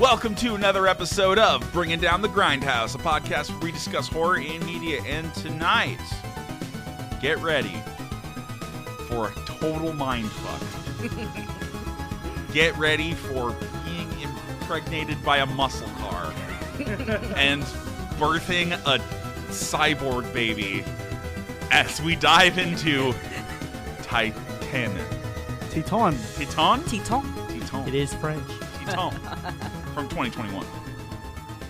Welcome to another episode of Bringing Down the Grindhouse, a podcast where we discuss horror in media. And tonight, get ready for a total mindfuck. Get ready for being impregnated by a muscle car and birthing a cyborg baby as we dive into Titane. Titane. Titane? Titane. Titane. It is French. Titane. From 2021.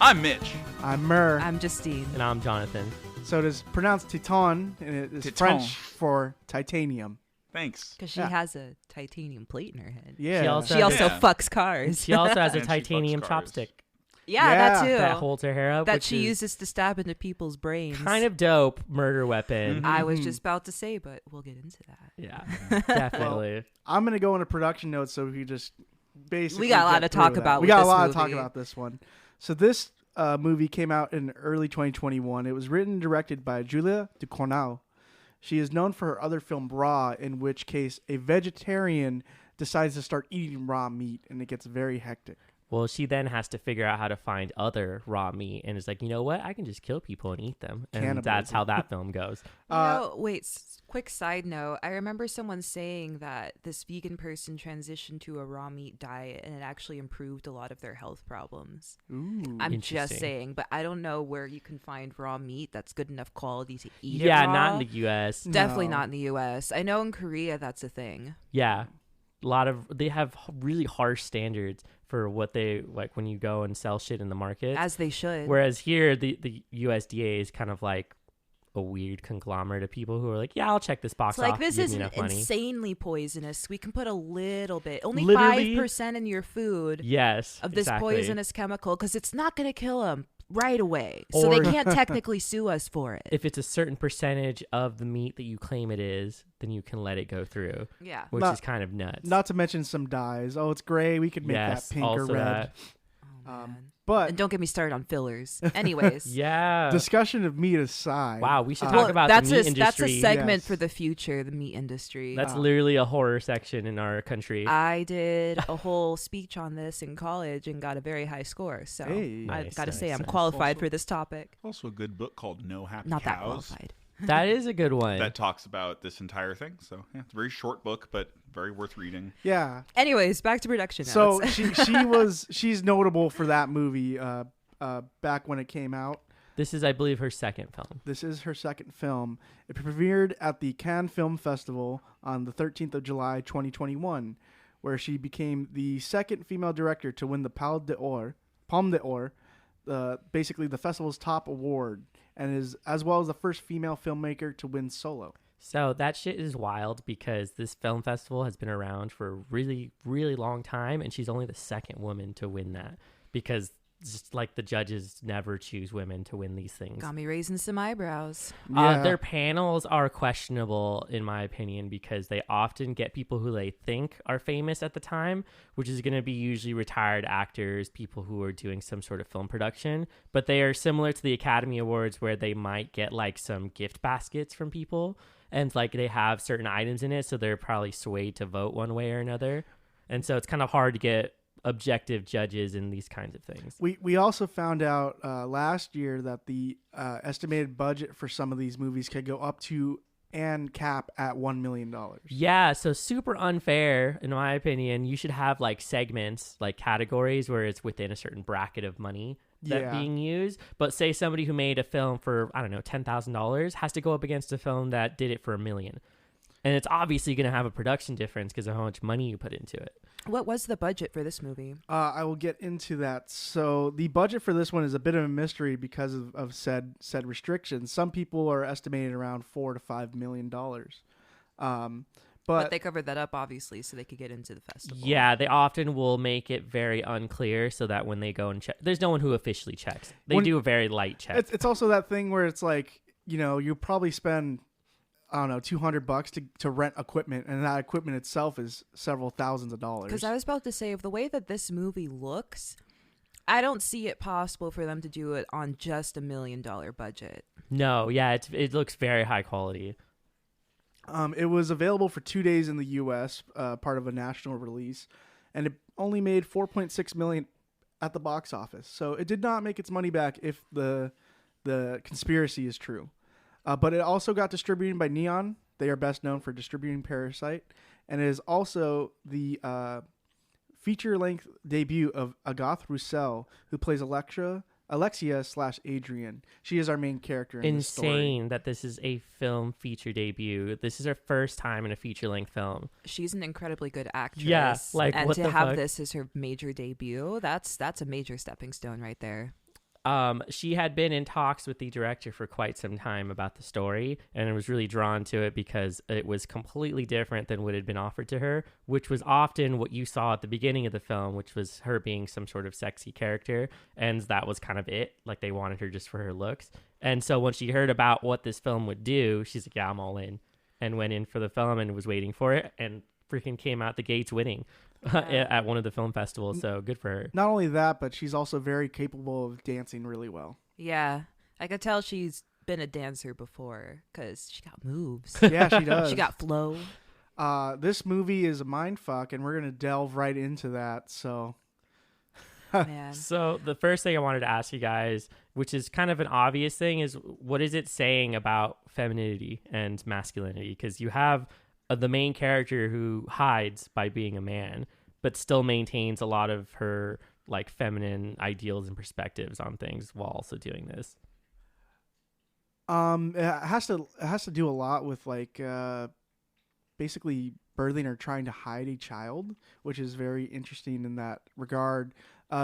I'm Mitch. I'm Mur. I'm Justine. And I'm Jonathan. So it is pronounced Titane, and it is Titane. French for titanium. Thanks. Because she has a titanium plate in her head. Yeah. She also- She also Yeah. fucks cars. She also has a And she titanium fucks cars. chopstick Yeah, Yeah. that too. that holds her hair up. that which she is uses to stab into people's brains. kind of dope murder weapon. Mhm. I was just about to say, but we'll get into that. Yeah, definitely. I'm going to go into production notes so we just basically We got a lot get to through talk that. about We with got a this lot to talk movie. about this one. So this movie came out in early 2021. It was written and directed by Julia Ducournau. She is known for her other film Raw, in which case a vegetarian decides to start eating raw meat, and it gets very hectic. Well, she then has to figure out how to find other raw meat, and is like, you know what? I can just kill people and eat them, and Cannibalism. that's how that film goes. Quick side note. I remember someone saying that this vegan person transitioned to a raw meat diet and it actually improved a lot of their health problems. Ooh. I'm just Interesting. saying, but I don't know where you can find raw meat that's good enough quality to eat it Yeah, raw. not in the U.S. Definitely No. not in the U.S. I know in Korea that's a thing. Yeah, they have really harsh standards for what they like when you go and sell shit in the market. As they should. Whereas here, the USDA is kind of like a weird conglomerate of people who are like, yeah, I'll check this box It's like, off. this give me isn't enough money. insanely poisonous. We can put a little bit, only Literally- 5% in your food Yes, of this exactly. poisonous chemical because it's not going to kill them right away. So Or- they can't technically sue us for it. If it's a certain percentage of the meat that you claim it is, then you can let it go through, Yeah. which Not- is kind of nuts. Not to mention some dyes. Oh, it's gray. We could make yes, that pink or also red. that. Oh, Um, man. But And don't get me started on fillers. Anyways. Yeah. discussion of meat aside. Wow, we should uh, talk about the meat that's industry. a segment Yes. for the future, the meat industry. That's literally a horror section in our country. I did a whole speech on this in college and got a very high score. So Hey. I've Nice, got to say nice, I'm nice. qualified Also- for this topic. Also a good book called No Happy Not that Cows qualified. That is a good one. that talks about this entire thing. So yeah, it's a very short book, but very worth reading. Yeah. Anyways, back to production So notes. she's notable for that movie back when it came out. This is, I believe, her second film. This is her second film. It premiered at the Cannes Film Festival on the 13th of July, 2021, where she became the second female director to win the Palme d'Or, basically the festival's top award, and is as well as the first female filmmaker to win solo. So that shit is wild because this film festival has been around for a really, really long time, and she's only the second woman to win that because just like the judges never choose women to win these things. Got me raising some eyebrows. Their panels are questionable, in my opinion, because they often get people who they think are famous at the time, which is going to be usually retired actors, people who are doing some sort of film production. But they are similar to the Academy Awards where they might get like some gift baskets from people. And like they have certain items in it, so they're probably swayed to vote one way or another. And so it's kind of hard to get objective judges in these kinds of things. We also found out last year that the estimated budget for some of these movies could go up to and cap at $1 million. Yeah, so super unfair, in my opinion. You should have like segments, like categories where it's within a certain bracket of money that Yeah. being used. But say somebody who made a film for, I don't know, $10,000 has to go up against a film that did it for $1 million. And it's obviously going to have a production difference because of how much money you put into it. What was the budget for this movie? I will get into that. So the budget for this one is a bit of a mystery because of said restrictions. Some people are estimating around $4 to $5 million. But they covered that up, obviously, so they could get into the festival. Yeah, they often will make it very unclear so that when they go and check, there's no one who officially checks. They do a very light check. it's also that thing where it's like, you probably spend, I don't know, $200 to rent equipment, and that equipment itself is several thousands of dollars. Because I was about to say, of the way that this movie looks, I don't see it possible for them to do it on just $1 million budget. No, yeah, it looks very high quality. It was available for 2 days in the U.S., part of a national release, and it only made $4.6 million at the box office. So it did not make its money back if the conspiracy is true. But it also got distributed by Neon. They are best known for distributing Parasite. And it is also the feature-length debut of Agathe Roussel, who plays Alexia/Adrian. She is our main character in the story. Insane that this is a film feature debut. This is her first time in a feature-length film. She's an incredibly good actress. Yeah, like, and what to the have fuck? this as her major debut, that's a major stepping stone right there. She had been in talks with the director for quite some time about the story, and was really drawn to it because it was completely different than what had been offered to her, which was often what you saw at the beginning of the film, which was her being some sort of sexy character, and that was kind of it. Like, they wanted her just for her looks. And so when she heard about what this film would do, she's like, yeah, I'm all in, and went in for the film and was waiting for it, and freaking came out the gates winning. At one of the film festivals, so good for her. Not only that, but she's also very capable of dancing really well. Yeah, I could tell she's been a dancer before because she got moves. Yeah, she does. She got flow. This movie is a mindfuck, and we're going to delve right into that. So, Man. So the first thing I wanted to ask you guys, which is kind of an obvious thing, is what is it saying about femininity and masculinity? Because you have the main character who hides by being a man, but still maintains a lot of her like feminine ideals and perspectives on things while also doing this. it has to do a lot with like basically birthing or trying to hide a child, which is very interesting in that regard.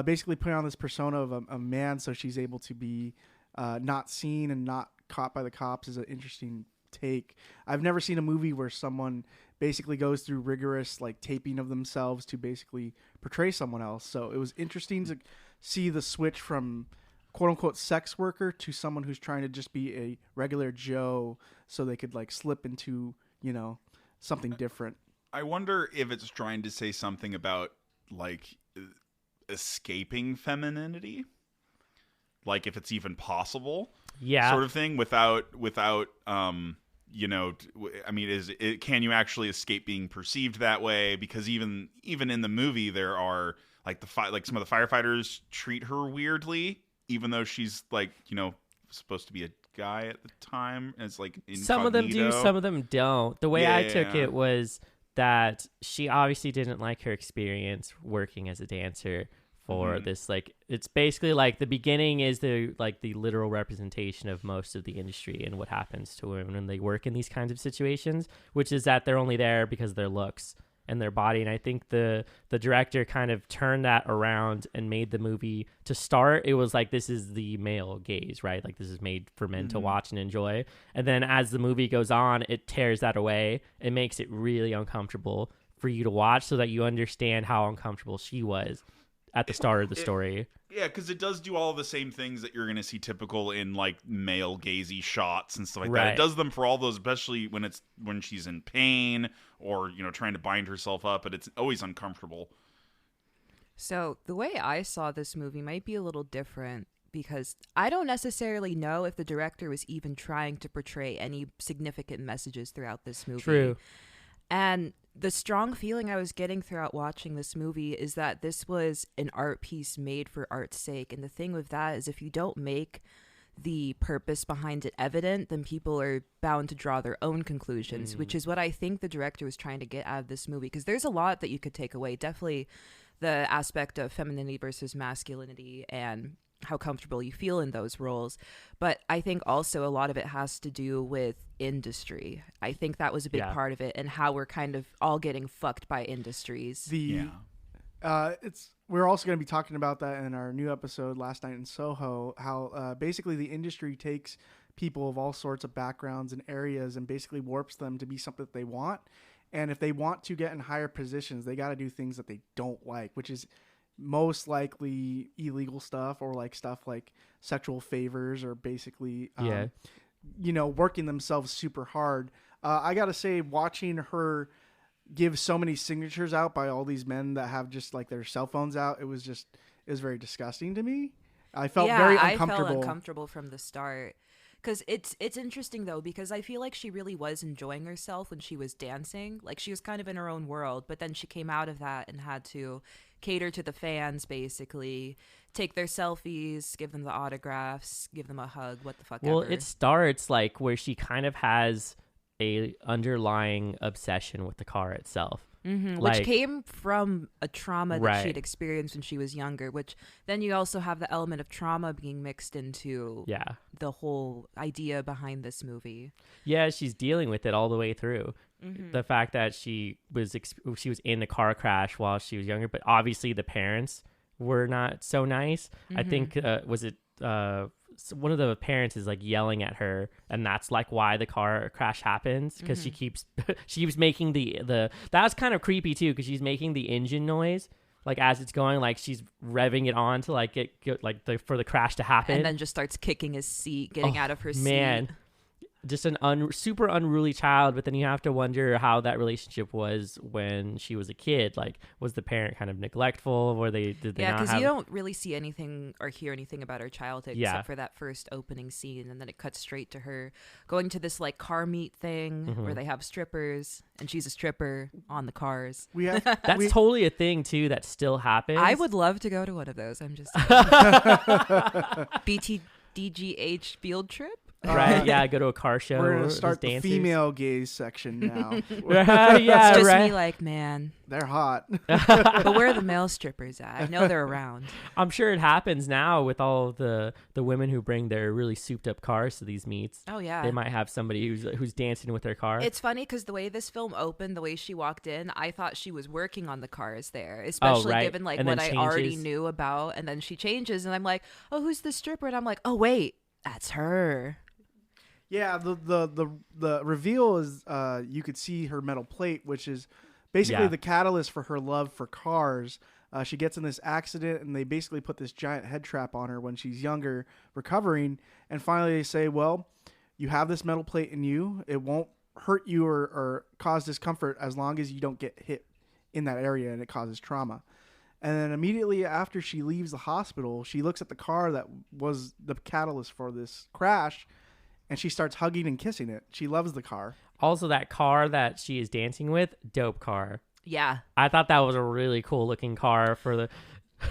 Basically putting on this persona of a man so she's able to be not seen and not caught by the cops is an interesting take. I've never seen a movie where someone basically goes through rigorous like taping of themselves to basically portray someone else. So it was interesting to see the switch from quote unquote sex worker to someone who's trying to just be a regular Joe so they could like slip into, you know, something different. I wonder if it's trying to say something about like escaping femininity, like if it's even possible, sort of thing, without you know, I mean, can you actually escape being perceived that way? Because even in the movie, there are like some of the firefighters treat her weirdly, even though she's like, you know, supposed to be a guy at the time. And it's like incognito. Some of them do, some of them don't. The way I took it was that she obviously didn't like her experience working as a dancer for this. Like, it's basically like the beginning is the literal representation of most of the industry and what happens to women when they work in these kinds of situations, which is that they're only there because of their looks and their body. And I think the director kind of turned that around and made the movie, to start, it was like, this is the male gaze, right? Like, this is made for men to watch and enjoy. And then as the movie goes on, it tears that away. It makes it really uncomfortable for you to watch so that you understand how uncomfortable she was at the start of the story. Yeah, because it does do all the same things that you're going to see typical in like male gazy shots and stuff like that. It does them for all those, especially when she's in pain or, you know, trying to bind herself up, but it's always uncomfortable. So the way I saw this movie might be a little different, because I don't necessarily know if the director was even trying to portray any significant messages throughout this movie. True. And the strong feeling I was getting throughout watching this movie is that this was an art piece made for art's sake. And the thing with that is, if you don't make the purpose behind it evident, then people are bound to draw their own conclusions, which is what I think the director was trying to get out of this movie. Because there's a lot that you could take away. Definitely the aspect of femininity versus masculinity and how comfortable you feel in those roles. But I think also a lot of it has to do with industry. I think that was a big part of it, and how we're kind of all getting fucked by industries. We're also going to be talking about that in our new episode, Last Night in Soho, how basically the industry takes people of all sorts of backgrounds and areas and basically warps them to be something that they want. And if they want to get in higher positions, they got to do things that they don't like, which is most likely illegal stuff, or like stuff like sexual favors, or basically, you know, working themselves super hard. I got to say, watching her give so many signatures out by all these men that have just like their cell phones out, it was very disgusting to me. I felt very uncomfortable. I felt uncomfortable from the start, Because it's interesting, though, because I feel like she really was enjoying herself when she was dancing. Like, she was kind of in her own world, but then she came out of that and had to cater to the fans, basically, take their selfies, give them the autographs, give them a hug, what the fuck Well, ever. it starts like where she kind of has a underlying obsession with the car itself. Which came from a trauma that Right. she'd experienced when she was younger, which then you also have the element of trauma being mixed into Yeah. the whole idea behind this movie. Yeah, she's dealing with it all the way through. The fact that she was in the car crash while she was younger, but obviously the parents were not so nice. I think one of the parents is like yelling at her, and that's like why the car crash happens, because she keeps making the that was kind of creepy too, because she's making the engine noise like as it's going, like she's revving it on to like get like for the crash to happen, And then just starts kicking his seat, getting out of her man. seat. Just an super unruly child. But then you have to wonder how that relationship was when she was a kid. Like, was the parent kind of neglectful, or did they Yeah, not because have... you don't really see anything or hear anything about her childhood Yeah. except for that first opening scene, and then it cuts straight to her going to this like car meet thing where they have strippers, and she's a stripper on the cars. We have That's totally a thing too that still happens. I would love to go to one of those. I'm just BTDGH field trip. Right? Yeah, go to a car show. We're with gonna start the dancers. female gaze section now. Yeah, It's just right. me like, man, They're hot. but where are the male strippers at? I know they're around. I'm sure it happens now with all the women who bring their really souped up cars to these meets. Oh yeah. They might have somebody who's dancing with their car. It's funny because the way this film opened, the way she walked in, I thought she was working on the cars there, especially right. given like And what then I already changes. knew about. And then she changes, and I'm like, oh, who's the stripper? And I'm like, oh wait, that's her. Yeah, the reveal is you could see her metal plate, which is basically Yeah. the catalyst for her love for cars. She gets in this accident, and they basically put this giant head trap on her when she's younger, recovering. And finally, they say, well, you have this metal plate in you. It won't hurt you or cause discomfort as long as you don't get hit in that area and it causes trauma. And then immediately after she leaves the hospital, she looks at the car that was the catalyst for this crash, and she starts hugging and kissing it. She loves the car. Also, that car that she is dancing with, dope car. Yeah. I thought that was a really cool looking car for the...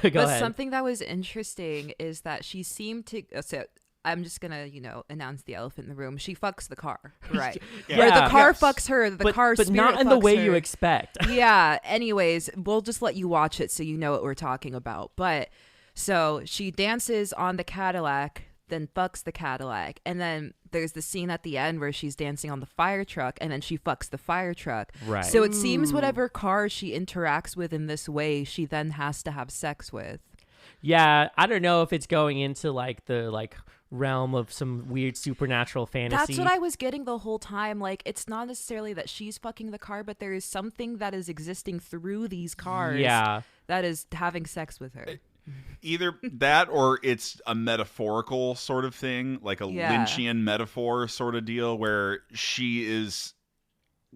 Go But ahead. something that was interesting is that she seemed to. So I'm just gonna, announce the elephant in the room. She fucks the car, right? Yeah. Or the car Yes. fucks her. The car, but spirit not in the fucks way her. you expect. Yeah. Anyways, we'll just let you watch it so you know what we're talking about. But so she dances on the Cadillac, then fucks the Cadillac, and then there's the scene at the end where she's dancing on the fire truck, and then she fucks the fire truck. Right. So it seems whatever car she interacts with in this way, she then has to have sex with. Yeah, I don't know if it's going into like the realm of some weird supernatural fantasy. That's what I was getting the whole time. Like, it's not necessarily that she's fucking the car, but there is something that is existing through these cars Yeah. that is having sex with her. Either that or it's a metaphorical sort of thing, like a Yeah. Lynchian metaphor sort of deal where she is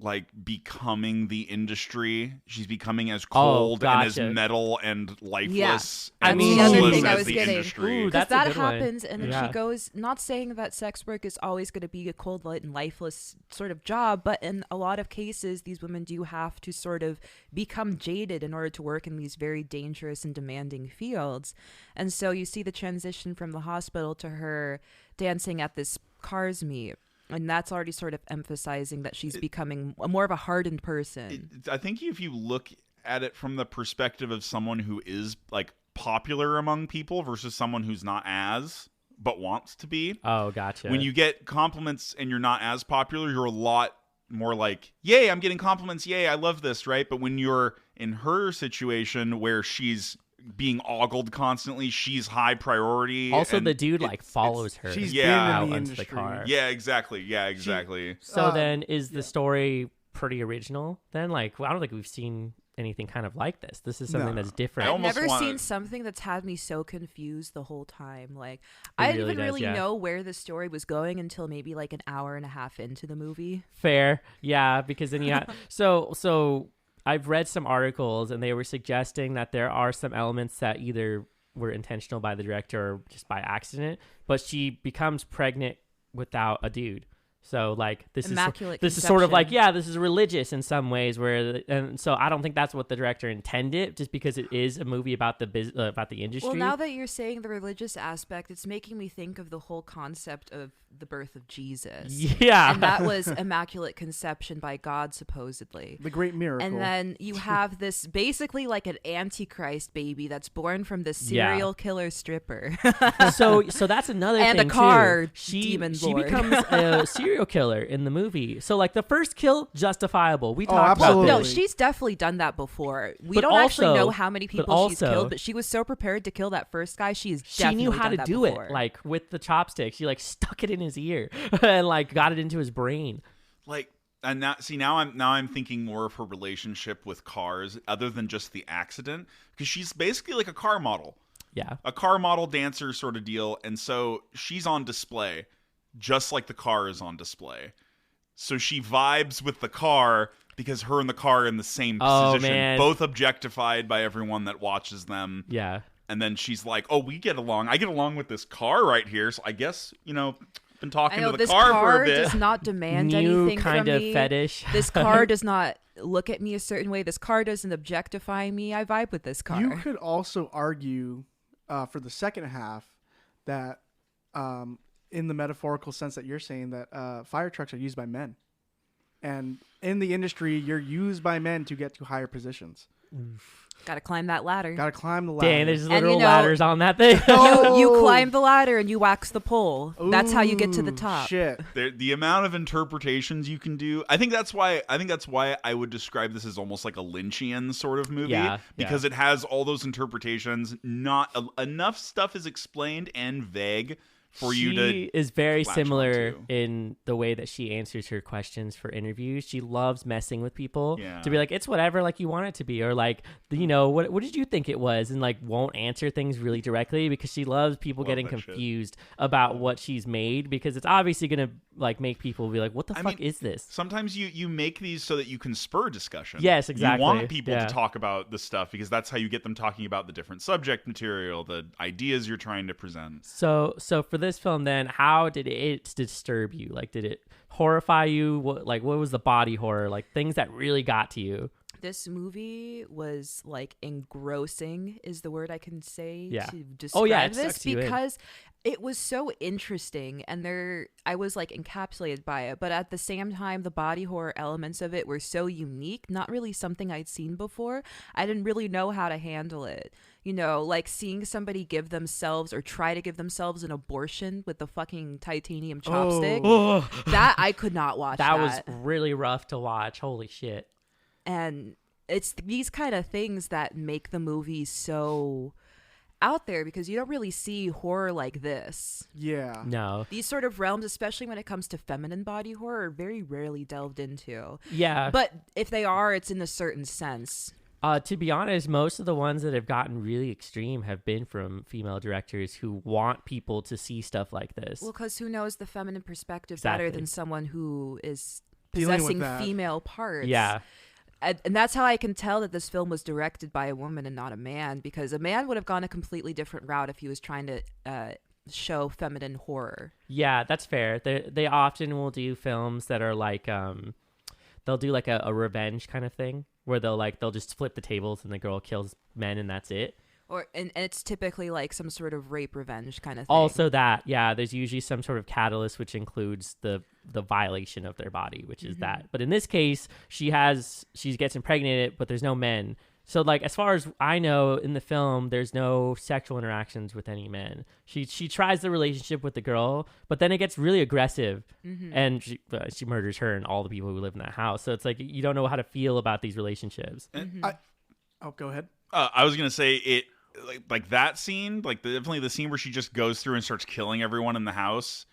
like becoming the industry. She's becoming as cold and as gotcha. metal and lifeless Yeah. and I mean, the soulless other thing I as was the getting. industry. Ooh, Because that's a that good one. happens, and then Yeah. she goes, not saying that sex work is always going to be a cold, light, and lifeless sort of job, but in a lot of cases, these women do have to sort of become jaded in order to work in these very dangerous and demanding fields. And so you see the transition from the hospital to her dancing at this cars meet. And that's already sort of emphasizing that she's becoming more of a hardened person. I think if you look at it from the perspective of someone who is like popular among people versus someone who's not as but wants to be, Oh, gotcha. when you get compliments and you're not as popular, you're a lot more like, yay, I'm getting compliments, yay, I love this, right? But when you're in her situation where she's being ogled constantly, she's high priority. also, and the dude follows her. She's Yeah. been out in the onto industry. the car. yeah, exactly. Yeah, exactly. So then, is the story pretty original? Then, I don't think we've seen anything kind of like this. This is something No. that's different. I I've almost never wanna- seen something that's had me so confused the whole time. Like, It I really didn't does, really yeah. know where the story was going until maybe like an hour and a half into the movie. Fair, yeah, because then you have so I've read some articles and they were suggesting that there are some elements that either were intentional by the director or just by accident, but she becomes pregnant without a dude. So like this Immaculate is sort of like, conception. yeah, this is religious in some ways, and so I don't think that's what the director intended, just because it is a movie about about the industry. Well, now that you're saying the religious aspect, it's making me think of the whole concept of the birth of Jesus. Yeah. And that was Immaculate Conception by God, supposedly. The great miracle. And then you have this basically like an antichrist baby that's born from this serial killer stripper. so that's another And thing a car too. demon She lord. becomes a serial killer in the movie. So like the first kill, justifiable. We Oh, talked about absolutely. this. No, she's definitely done that before. We But don't actually also- know how many but people she's also- killed, but she was so prepared to kill that first guy. She She knew how to done that do before. it, like with the chopsticks. She like stuck it in his ear and like got it into his brain. Like, and now I'm thinking more of her relationship with cars, other than just the accident, because she's basically like a car model, Yeah. a car model dancer sort of deal, and so she's on display, just like the car is on display. So she vibes with the car because her and the car are in the same Oh, position, man. both objectified by everyone that watches them. Yeah. And then she's like, "Oh, we get along. I get along with this car right here. So I guess been talking I know to the this car car for a bit." does not demand New anything kind from of me. fetish. This car does not look at me a certain way. This car doesn't objectify me. I vibe with this car. You could also argue for the second half that in the metaphorical sense that you're saying that fire trucks are used by men. And in the industry, you're used by men to get to higher positions. Gotta climb that ladder. Got to climb the ladder. Dang, there's And, literal you know- ladders on that thing. You climb the ladder and you wax the pole. That's how you get to the Ooh, top. Shit. The amount of interpretations you can do. I think that's why I would describe this as almost like a Lynchian sort of movie, Yeah, because it has all those interpretations. Not enough stuff is explained and vague for you to. She is very latch similar onto. in the way that she answers her questions for interviews. She loves messing with people Yeah. to be like, it's whatever, like you want it to be, or like, what did you think it was, and like won't answer things really directly because she loves people getting that shit. confused about what she's made, because it's obviously gonna like make people be like, what the I fuck mean, is this? Sometimes you make these so that you can spur discussion. Yes, exactly. You want people Yeah. to talk about the stuff because that's how you get them talking about the different subject material, the ideas you're trying to present. So for this film, then, how did it disturb you? Like, did it horrify you? What was the body horror? Like, things that really got to you? This movie was like engrossing is the word I can say Yeah. to describe Oh, yeah, it this, sucks you in. because it was so interesting and I was like encapsulated by it, but at the same time the body horror elements of it were so unique, not really something I'd seen before. I didn't really know how to handle it. Like seeing somebody give themselves or try to give themselves an abortion with the fucking titanium chopstick. Oh, That I could not watch. that was really rough to watch. Holy shit. And it's these kind of things that make the movie so out there, because you don't really see horror like this. Yeah. No. These sort of realms, especially when it comes to feminine body horror, are very rarely delved into. Yeah. But if they are, it's in a certain sense. To be honest, most of the ones that have gotten really extreme have been from female directors who want people to see stuff like this. Well, because who knows the feminine perspective Exactly. better than someone who is Dealing with possessing that. female parts? Yeah. And that's how I can tell that this film was directed by a woman and not a man, because a man would have gone a completely different route if he was trying to show feminine horror. Yeah, that's fair. They often will do films that are like, they'll do like a revenge kind of thing where they'll just flip the tables and the girl kills men and that's it. And it's typically like some sort of rape revenge kind of thing. Also that, yeah, there's usually some sort of catalyst which includes the violation of their body, which is that. But in this case, she gets impregnated, but there's no men. So like, as far as I know, in the film, there's no sexual interactions with any men. She tries the relationship with the girl, but then it gets really aggressive, and she murders her and all the people who live in that house. So it's like you don't know how to feel about these relationships. Go ahead. I was gonna say it like that scene, like definitely the scene where she just goes through and starts killing everyone in the house.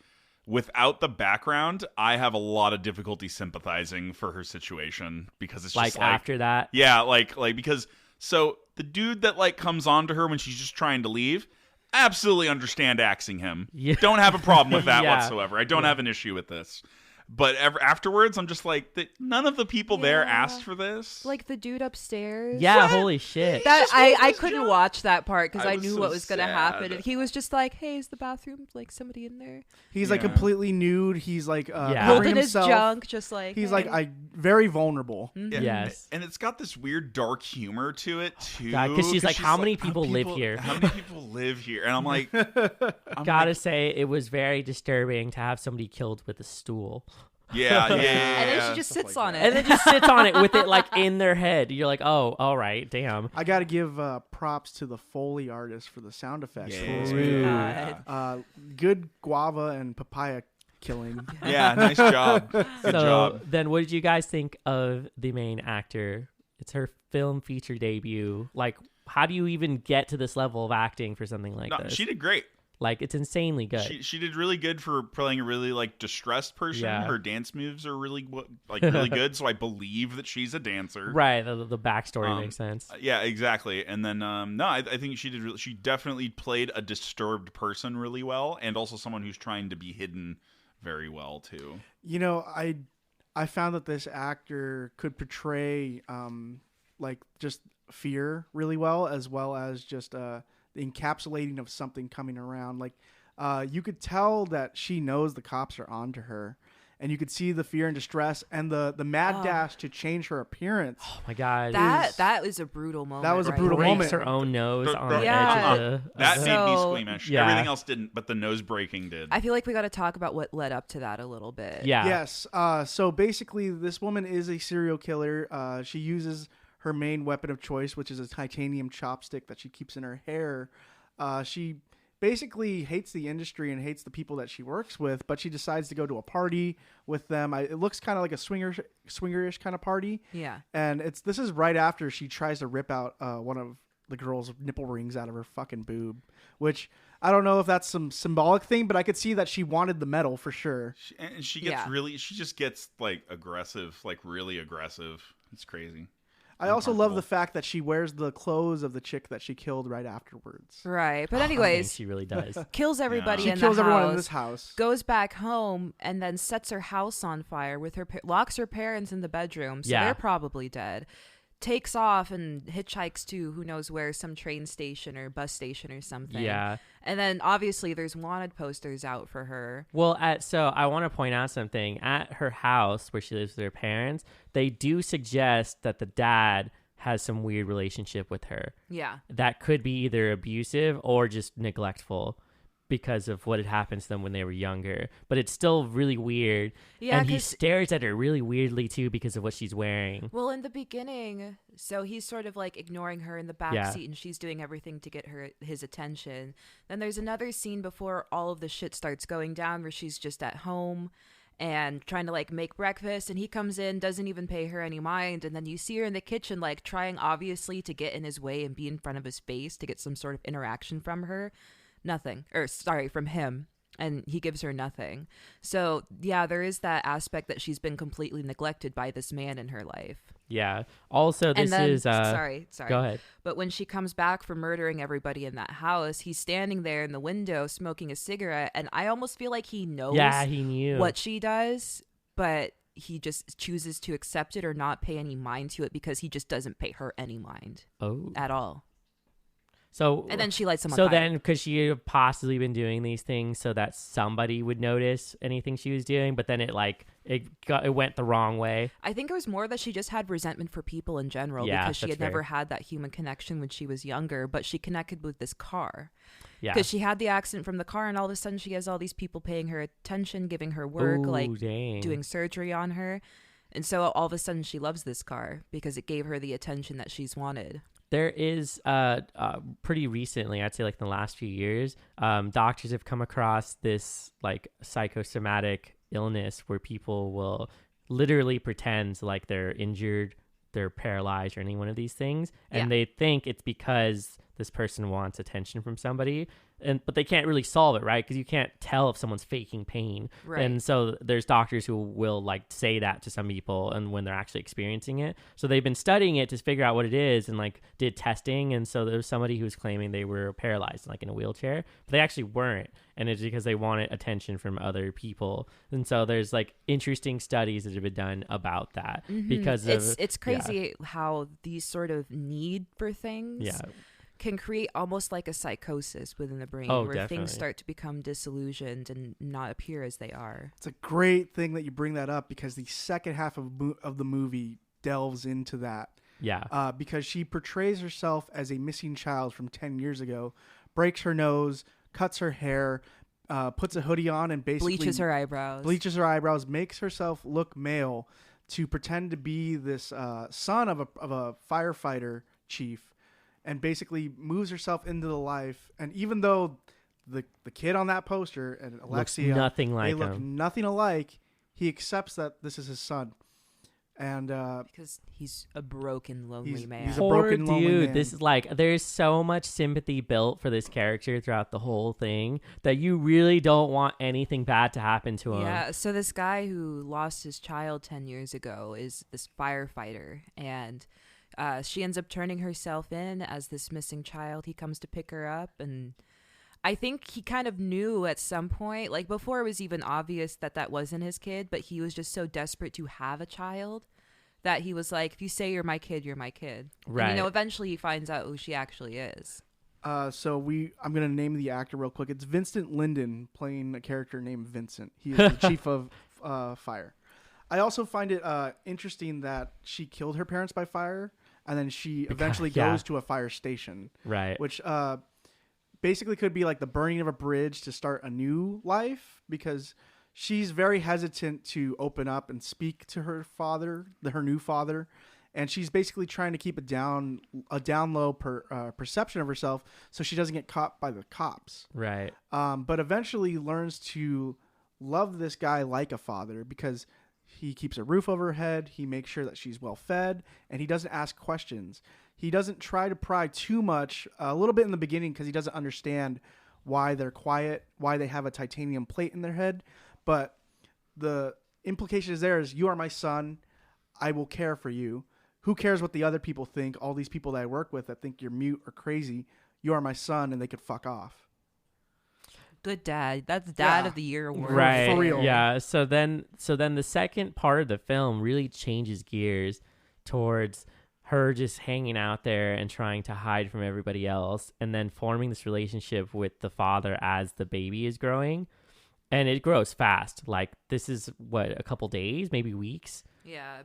Without the background, I have a lot of difficulty sympathizing for her situation, because it's just like after that. Yeah, like because so the dude that like comes on to her when she's just trying to leave, absolutely understand axing him. Yeah. Don't have a problem with that Yeah. whatsoever. I don't have an issue with this. But afterwards, I'm just like, none of the people there Yeah. asked for this. Like the dude upstairs. Yeah, What? holy shit. That just I wants his couldn't job. watch that part because I I was knew so what was gonna happen, sad. and he was just like, "Hey, is the bathroom like somebody in there?" He's like Yeah. completely nude. He's like Yeah. covering Holding his himself. junk, just like He's hey. like very vulnerable. Mhm. Yeah. Yes. And it's got this weird dark humor to it too. God, 'cause she's like, how many people live here? How many people live here? And I'm like, Gotta say, it was very disturbing to have somebody killed with a stool. yeah. And then she just Stuff sits like on that. it. And then just sits on it with it like in their head. You're like, oh, all right, damn. I got to give props to the Foley artist for the sound effects. for this True. movie. God. Good guava and papaya killing. Yeah, nice job. Good So job. then what did you guys think of the main actor? It's her film feature debut. Like, how do you even get to this level of acting for something like No, this? she did great. Like, it's insanely good. She did really good for playing a really like distressed person. Yeah. Her dance moves are really really good, so I believe that she's a dancer. Right, the backstory makes sense. Yeah, exactly. And then no, I think she did. She definitely played a disturbed person really well, and also someone who's trying to be hidden very well too. You know, I found that this actor could portray like just fear really well as just the encapsulating of something coming around. Like you could tell that she knows the cops are onto her, and you could see the fear and distress and the mad dash to change her appearance. Oh my god. That was a brutal moment. That was a right brutal there. breaks moment. her own nose on the Yeah. edge of the... That made me So- squeamish. Yeah. Everything else didn't, but the nose breaking did. I feel like we got to talk about what led up to that a little bit. Yeah. Yes. So basically, this woman is a serial killer. She uses her main weapon of choice, which is a titanium chopstick that she keeps in her hair. She basically hates the industry and hates the people that she works with, but she decides to go to a party with them. It looks kind of like a swingerish kind of party. Yeah. And this is right after she tries to rip out one of the girl's nipple rings out of her fucking boob, which I don't know if that's some symbolic thing, but I could see that she wanted the medal for sure. And she gets she just gets like aggressive, like really aggressive. It's crazy. I also love the Uncomfortable. fact that she wears the clothes of the chick that she killed right afterwards. Right. But I mean, anyways, she really does. kills everybody She in kills the everyone house. in this house. Goes back home and then sets her house on fire with her locks her parents in the bedroom, so Yeah. they're probably dead. Takes off and hitchhikes to who knows where, some train station or bus station or something. Yeah. And then obviously there's wanted posters out for her. Well, so I want to point out something. At her house where she lives with her parents, they do suggest that the dad has some weird relationship with her. Yeah. That could be either abusive or just neglectful because of what had happened to them when they were younger. But it's still really weird. Yeah, and he 'cause- stares at her really weirdly too because of what she's wearing. Well, in the beginning, so he's sort of like ignoring her in the back Yeah. seat, and she's doing everything to get his attention. Then there's another scene before all of the shit starts going down where she's just at home and trying to like make breakfast, and he comes in, doesn't even pay her any mind, and then you see her in the kitchen like trying obviously to get in his way and be in front of his face to get some sort of interaction from her. Nothing. Or sorry, from him. And he gives her nothing. So, yeah, there is that aspect that she's been completely neglected by this man in her life. Yeah. Also, this And then, is... sorry. Go ahead. But when she comes back from murdering everybody in that house, he's standing there in the window smoking a cigarette, and I almost feel like he knows Yeah, he knew. what she does, but he just chooses to accept it or not pay any mind to it because he just doesn't pay her any mind Oh. at all. So And then she lights him on So fire. then, could she have possibly been doing these things so that somebody would notice anything she was doing? But then it went the wrong way. I think it was more that she just had resentment for people in general Yeah, because she that's had never fair. had that human connection when she was younger, but she connected with this car. Yeah. Because she had the accident from the car, and all of a sudden she has all these people paying her attention, giving her work, Ooh, like dang. doing surgery on her. And so all of a sudden she loves this car because it gave her the attention that she's wanted. There is pretty recently, I'd say like in the last few years, doctors have come across this like psychosomatic illness where people will literally pretend like they're injured, they're paralyzed, or any one of these things, and Yeah. they think it's because this person wants attention from somebody, but they can't really solve it, right? Because you can't tell if someone's faking pain. Right. And so there's doctors who will like say that to some people and when they're actually experiencing it. So they've been studying it to figure out what it is and like did testing. And so there was somebody who was claiming they were paralyzed, like in a wheelchair, but they actually weren't. And it's because they wanted attention from other people. And so there's like interesting studies that have been done about that because it's crazy how these sort of need for things can create almost like a psychosis within the brain where definitely. things start to become disillusioned and not appear as they are. It's a great thing that you bring that up because the second half of the movie delves into that. Yeah. Because she portrays herself as a missing child from 10 years ago, breaks her nose, cuts her hair, puts a hoodie on, and basically Bleaches her eyebrows, makes herself look male to pretend to be this son of a firefighter chief, and basically moves herself into the life. And even though the kid on that poster and Alexia looks nothing like him. Look nothing alike, he accepts that this is his son. And because he's a broken, lonely man. He's a broken, lonely man. This is like, there's so much sympathy built for this character throughout the whole thing that you really don't want anything bad to happen to him. Yeah, so this guy who lost his child 10 years ago is this firefighter, and she ends up turning herself in as this missing child. He comes to pick her up, and I think he kind of knew at some point, like before it was even obvious that that wasn't his kid, but he was just so desperate to have a child that he was like, if you say you're my kid, you're my kid. Right. And, eventually he finds out who she actually is. I'm going to name the actor real quick. It's Vincent Linden playing a character named Vincent. He is the chief of fire. I also find it interesting that she killed her parents by fire, and then she eventually goes to a fire station. Right. Which basically could be like the burning of a bridge to start a new life, because she's very hesitant to open up and speak to her father, her new father. And she's basically trying to keep a down low perception of herself so she doesn't get caught by the cops. Right. But eventually learns to love this guy like a father because he keeps a roof over her head. He makes sure that she's well fed, and he doesn't ask questions. He doesn't try to pry too much, a little bit in the beginning, because he doesn't understand why they're quiet, why they have a titanium plate in their head. But the implication is there is, you are my son. I will care for you. Who cares what the other people think? All these people that I work with that think you're mute or crazy. You are my son, and they could fuck off. Good dad. That's Dad of the Year award. Right. For real. Yeah. So then the second part of the film really changes gears towards her just hanging out there and trying to hide from everybody else, and then forming this relationship with the father as the baby is growing. And it grows fast. Like, this is a couple days, maybe weeks. Yeah.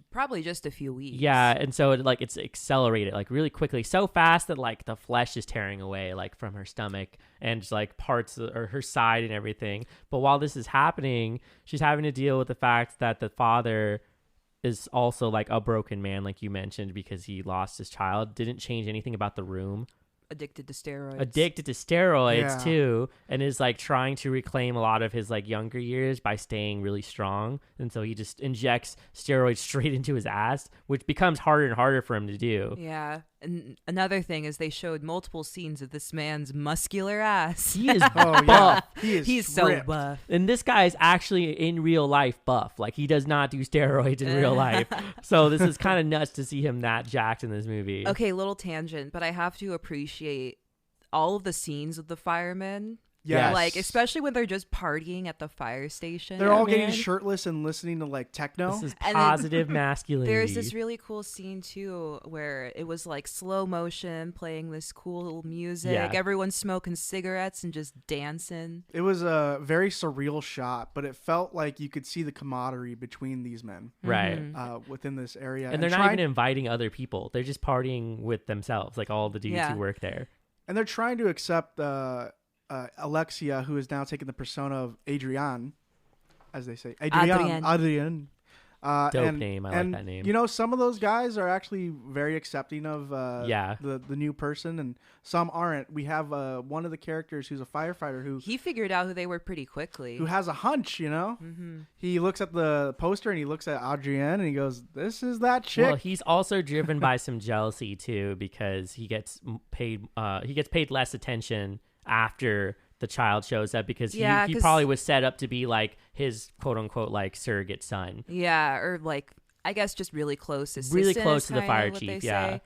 Probably just a few weeks. Yeah, and so it's accelerated like really quickly, so fast that like the flesh is tearing away like from her stomach and just like parts or her side and everything. But while this is happening, she's having to deal with the fact that the father is also like a broken man, like you mentioned, because he lost his child. Didn't change anything about the room. Addicted to steroids Yeah. too, and is like trying to reclaim a lot of his like younger years by staying really strong. And so he just injects steroids straight into his ass, which becomes harder and harder for him to do. Yeah. And another thing is they showed multiple scenes of this man's muscular ass. He is Oh, buff. yeah. He's so buff. And this guy is actually in real life buff. Like, he does not do steroids in real life. So this is kind of nuts to see him that jacked in this movie. Okay, little tangent, but I have to appreciate all of the scenes with the firemen. Yes. Like, especially when they're just partying at the fire station. They're all getting man. shirtless and listening to like techno. This is And then positive masculinity. There's this really cool scene too where it was like slow motion playing this cool music. Yeah. Everyone's smoking cigarettes and just dancing. It was a very surreal shot, but it felt like you could see the camaraderie between these men right. within this area. And they're not even inviting other people. They're just partying with themselves, like all the dudes who work there. And they're trying to accept Alexia, who has now taken the persona of Adrienne, as they say. Adrienne. Dope name. I like that name. You know, some of those guys are actually very accepting of Yeah. the new person, and some aren't. We have one of the characters who's a firefighter He figured out who they were pretty quickly. who has a hunch, you know? Mm-hmm. He looks at the poster and he looks at Adrienne and he goes, "This is that chick." Well, he's also driven by some jealousy too, because he gets paid less attention after the child shows up, because he 'cause- probably was set up to be like his quote unquote like surrogate son. Yeah, or like I guess just really close assistant. Really close to the kinda fire what chief, they yeah. say.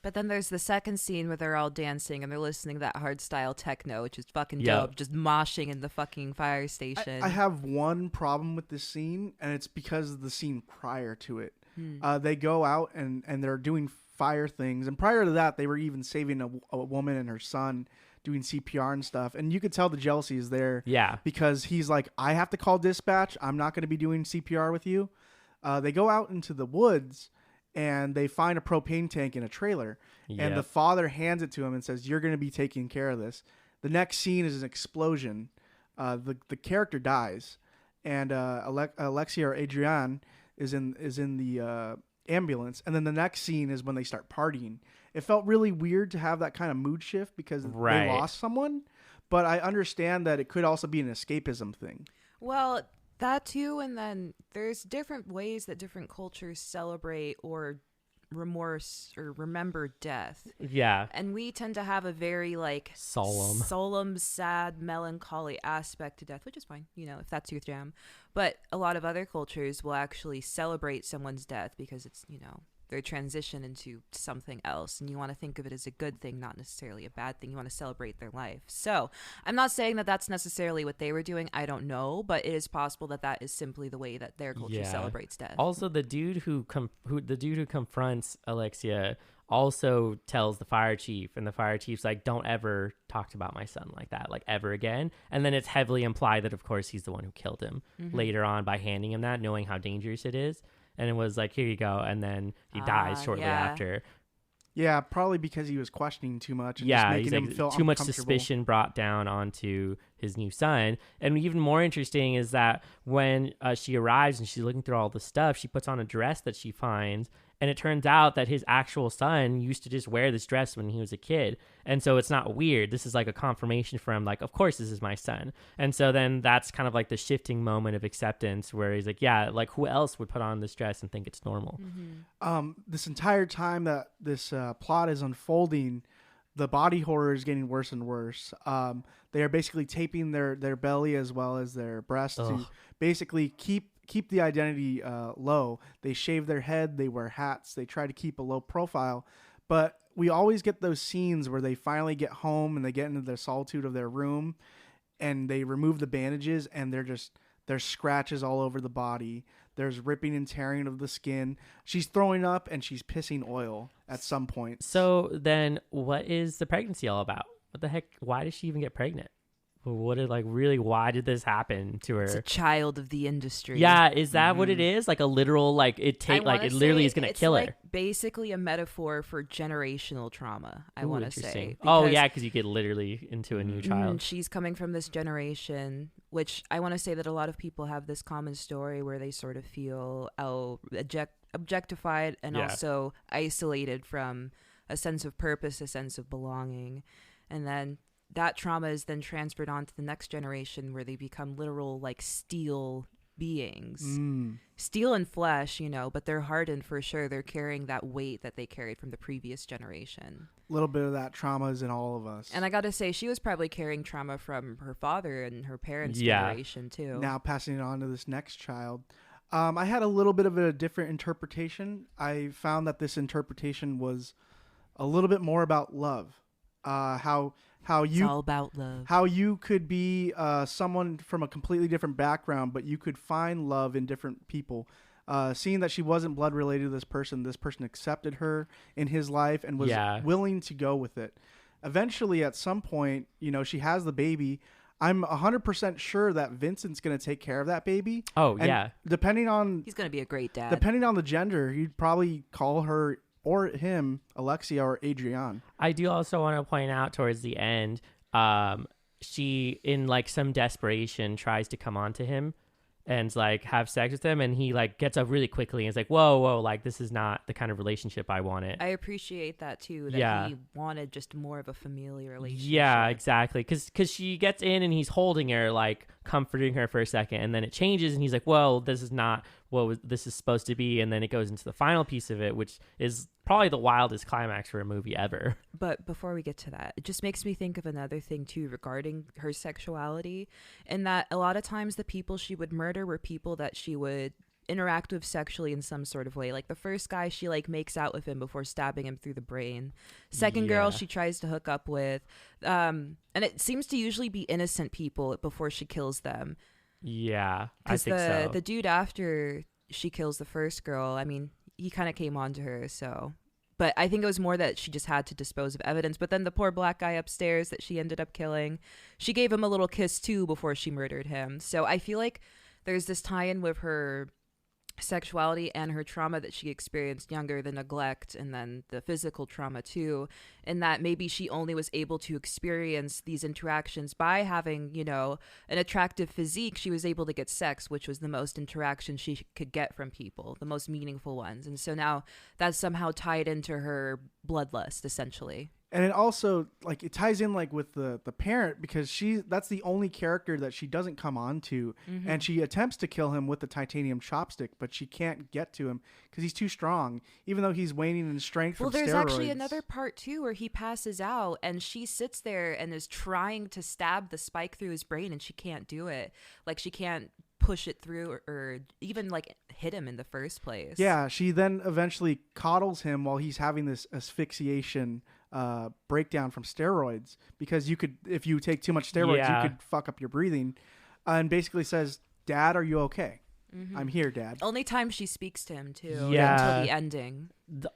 But then there's the second scene where they're all dancing and they're listening to that hardstyle techno, which is fucking Yep. dope. Just moshing in the fucking fire station. I have one problem with this scene, and it's because of the scene prior to it. They go out and they're doing fire things, and prior to that, they were even saving a woman and her son, doing CPR and stuff. And you could tell the jealousy is there. Yeah. Because he's like, I have to call dispatch. I'm not going to be doing CPR with you. They go out into the woods and they find a propane tank in a trailer. And Yep. the father hands it to him and says, "You're going to be taking care of this." The next scene is an explosion. The character dies. And Alexia or Adrienne is in the ambulance. And then the next scene is when they start partying. It felt really weird to have that kind of mood shift because Right. they lost someone. But I understand that it could also be an escapism thing. Well, that too, and then there's different ways that different cultures celebrate or remorse or remember death. Yeah. And we tend to have a very like Solemn, sad, melancholy aspect to death, which is fine, you know, if that's your jam. But a lot of other cultures will actually celebrate someone's death because it's, you know, their transition into something else, and you want to think of it as a good thing, not necessarily a bad thing. You want to celebrate their life. So I'm not saying that that's necessarily what they were doing. I don't know, but it is possible that that is simply the way that their culture celebrates death. Also, the dude who confronts Alexia also tells the fire chief, and the fire chief's like, "Don't ever talk about my son like that, like ever again." And then it's heavily implied that, of course, he's the one who killed him later on by handing him that, knowing how dangerous it is. And it was like, "Here you go," and then he dies shortly after. Yeah, probably because he was questioning too much. And Yeah, just making he's him like, feel too much uncomfortable. suspicion brought down onto his new son. And even more interesting is that when she arrives and she's looking through all the stuff, she puts on a dress that she finds, and it turns out that his actual son used to just wear this dress when he was a kid. And so it's not weird. This is like a confirmation for him, like, of course this is my son. And so then that's kind of like the shifting moment of acceptance where he's like, yeah, like who else would put on this dress and think it's normal? This entire time that this plot is unfolding, the body horror is getting worse and worse. They are basically taping their belly as well as their breasts to basically keep the identity low. They shave their head, they wear hats, they try to keep a low profile. But we always get those scenes where they finally get home and they get into the solitude of their room and they remove the bandages, and there's scratches all over the body. There's ripping and tearing of the skin. She's throwing up and she's pissing oil at some point. So then what is the pregnancy all about? What the heck? Why did she even get pregnant? Why did this happen to her? It's a child of the industry. Yeah, is that what it is? Like a literal, like it literally is going to kill her. Like basically a metaphor for generational trauma, I want to say. Oh, yeah, because you get literally into a new child. She's coming from this generation, which I want to say that a lot of people have this common story where they sort of feel objectified and also isolated from a sense of purpose, a sense of belonging. And then that trauma is then transferred on to the next generation where they become literal like steel beings. Steel and flesh, you know, but they're hardened for sure. They're carrying that weight that they carried from the previous generation. A little bit of that trauma is in all of us. And I gotta say, she was probably carrying trauma from her father and her parents' generation too. Now passing it on to this next child. I had a little bit of a different interpretation. I found that this interpretation was a little bit more about love. It's all about love. How you could be someone from a completely different background, but you could find love in different people. Seeing that she wasn't blood related to this person accepted her in his life and was willing to go with it. Eventually, at some point, you know, she has the baby. I'm 100% sure that Vincent's going to take care of that baby. Oh, and yeah. He's going to be a great dad. Depending on the gender, he'd probably call her or him Alexia or Adrienne. I do also want to point out towards the end, she, in like some desperation, tries to come on to him and like have sex with him, and he like gets up really quickly and is like, whoa, like this is not the kind of relationship I wanted. I appreciate that too, that he wanted just more of a familiar relationship. Yeah, exactly. Because she gets in and he's holding her, like comforting her for a second, and then it changes and he's like, well, this is not what this is supposed to be, and then it goes into the final piece of it, which is probably the wildest climax for a movie ever. But before we get to that, it just makes me think of another thing too regarding her sexuality, and that a lot of times the people she would murder were people that she would interact with sexually in some sort of way. Like the first guy, she like makes out with him before stabbing him through the brain. Second girl she tries to hook up with, and it seems to usually be innocent people before she kills them. Yeah, I think so. The dude after she kills the first girl, I mean, he kind of came on to her, so. But I think it was more that she just had to dispose of evidence. But then the poor black guy upstairs that she ended up killing, she gave him a little kiss too before she murdered him. So I feel like there's this tie-in with her sexuality and her trauma that she experienced younger, the neglect, and then the physical trauma too, and that maybe she only was able to experience these interactions by having, you know, an attractive physique. She was able to get sex, which was the most interaction she could get from people, the most meaningful ones, and so now that's somehow tied into her bloodlust essentially. And it also, like, it ties in, like, with the parent, because that's the only character that she doesn't come on to. Mm-hmm. And she attempts to kill him with the titanium chopstick, but she can't get to him because he's too strong, even though he's waning in strength from steroids. Well, there's actually another part, too, where he passes out, and she sits there and is trying to stab the spike through his brain, and she can't do it. Like, she can't push it through or even, like, hit him in the first place. Yeah, she then eventually coddles him while he's having this asphyxiation breakdown from steroids, because you could, if you take too much steroids, you could fuck up your breathing, and basically says, "Dad, are you okay? Mm-hmm. I'm here, Dad." Only time she speaks to him too, until the ending.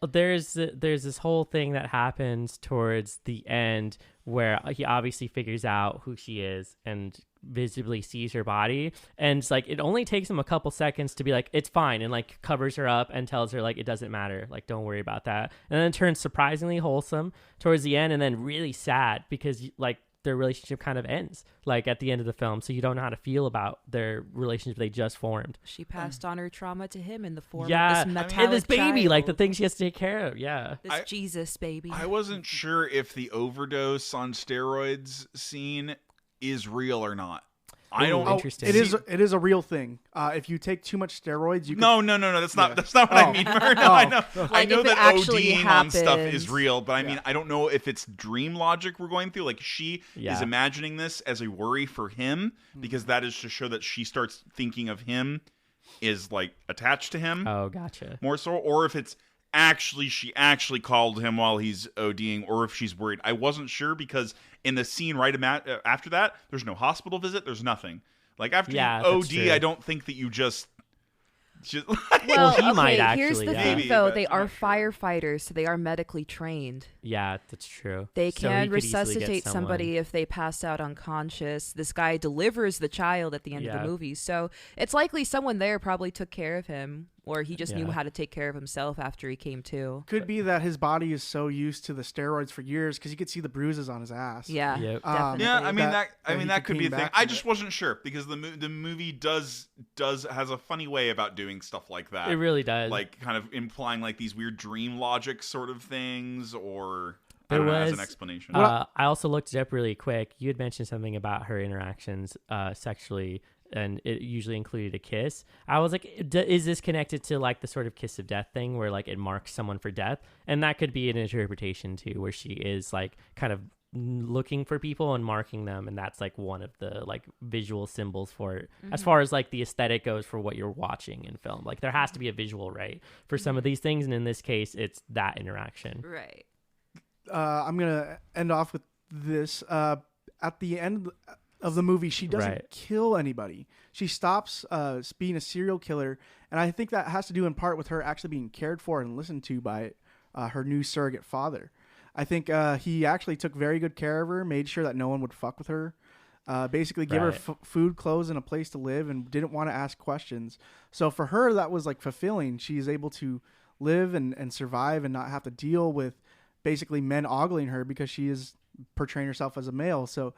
There's this whole thing that happens towards the end where he obviously figures out who she is and visibly sees her body, and it's like it only takes him a couple seconds to be like, it's fine, and like covers her up and tells her like it doesn't matter, like don't worry about that, and then it turns surprisingly wholesome towards the end, and then really sad because like their relationship kind of ends like at the end of the film, so you don't know how to feel about their relationship they just formed. She passed on her trauma to him in the form of this metallic and this baby child. Like the thing she has to take care of. This Jesus baby. I wasn't sure if the overdose on steroids scene is real or not. I don't. Interesting. It is a real thing. If you take too much steroids, you No. That's not what I mean. I know. Like I know that ODing on stuff is real, but I mean, I don't know if it's dream logic we're going through. Like she is imagining this as a worry for him, because that is to show that she starts thinking of him is like attached to him. Oh, gotcha. More so, or if it's she actually called him while he's ODing, or if she's worried. I wasn't sure, because in the scene right after that, there's no hospital visit. There's nothing. Like after you OD, I don't think that you just well, he might actually. Here's the thing, though. They are firefighters, so they are medically trained. Yeah, that's true. They can resuscitate somebody if they pass out unconscious. This guy delivers the child at the end of the movie, so it's likely someone there probably took care of him, or he just knew how to take care of himself after he came to. Could be that his body is so used to the steroids for years, because you could see the bruises on his ass. Yeah, definitely. Yeah, I mean that could be a thing. I just wasn't sure, because the movie has a funny way about doing stuff like that. It really does. Like kind of implying like these weird dream logic sort of things, or there was as an explanation. I also looked it up really quick. You had mentioned something about her interactions sexually, and it usually included a kiss. I was like, is this connected to like the sort of kiss of death thing where like it marks someone for death? And that could be an interpretation too, where she is like kind of looking for people and marking them, and that's like one of the like visual symbols for it. As far as like the aesthetic goes for what you're watching in film, like there has to be a visual, right, for some of these things, and in this case it's that interaction. Right. I'm gonna end off with this. At the end of the movie, she doesn't kill anybody. She stops being a serial killer, and I think that has to do in part with her actually being cared for and listened to by her new surrogate father. I think he actually took very good care of her, made sure that no one would fuck with her, basically give her food, clothes, and a place to live, and didn't want to ask questions. So for her, that was like fulfilling. She's able to live and survive and not have to deal with basically men ogling her, because she is portraying herself as a male. So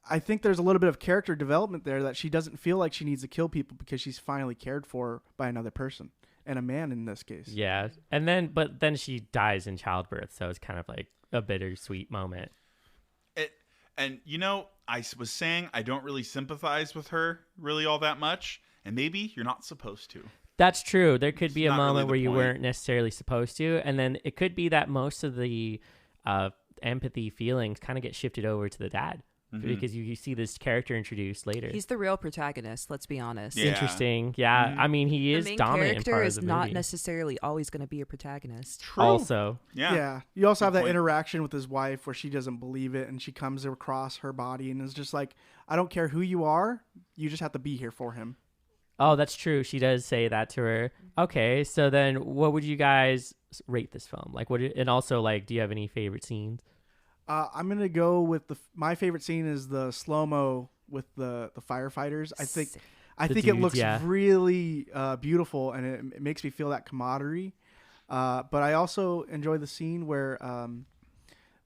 I think there's a little bit of character development there that she doesn't feel like she needs to kill people because she's finally cared for by another person, and a man in this case. Yeah. But then she dies in childbirth, so it's kind of like a bittersweet moment. And I was saying I don't really sympathize with her really all that much, and maybe you're not supposed to. That's true. There could be a not really moment the where you point. weren't necessarily supposed to, and then it could be that most of the empathy feelings kind of get shifted over to the dad because you see this character introduced later. He's the real protagonist, let's be honest. Yeah. Interesting. Yeah, I mean, he is The main dominant in character part is of the not movie. necessarily always going to be a protagonist. True. Also, Yeah. You also have Good that point. interaction with his wife where she doesn't believe it, and she comes across her body and is just like, I don't care who you are, you just have to be here for him. oh, that's true. She does say that to her. Okay, so then what would you guys rate this film? Like, and also, like, do you have any favorite scenes? I'm going to go with my favorite scene is the slow-mo with the firefighters. I think The it dudes, looks yeah. really beautiful, and it makes me feel that camaraderie. But I also enjoy the scene where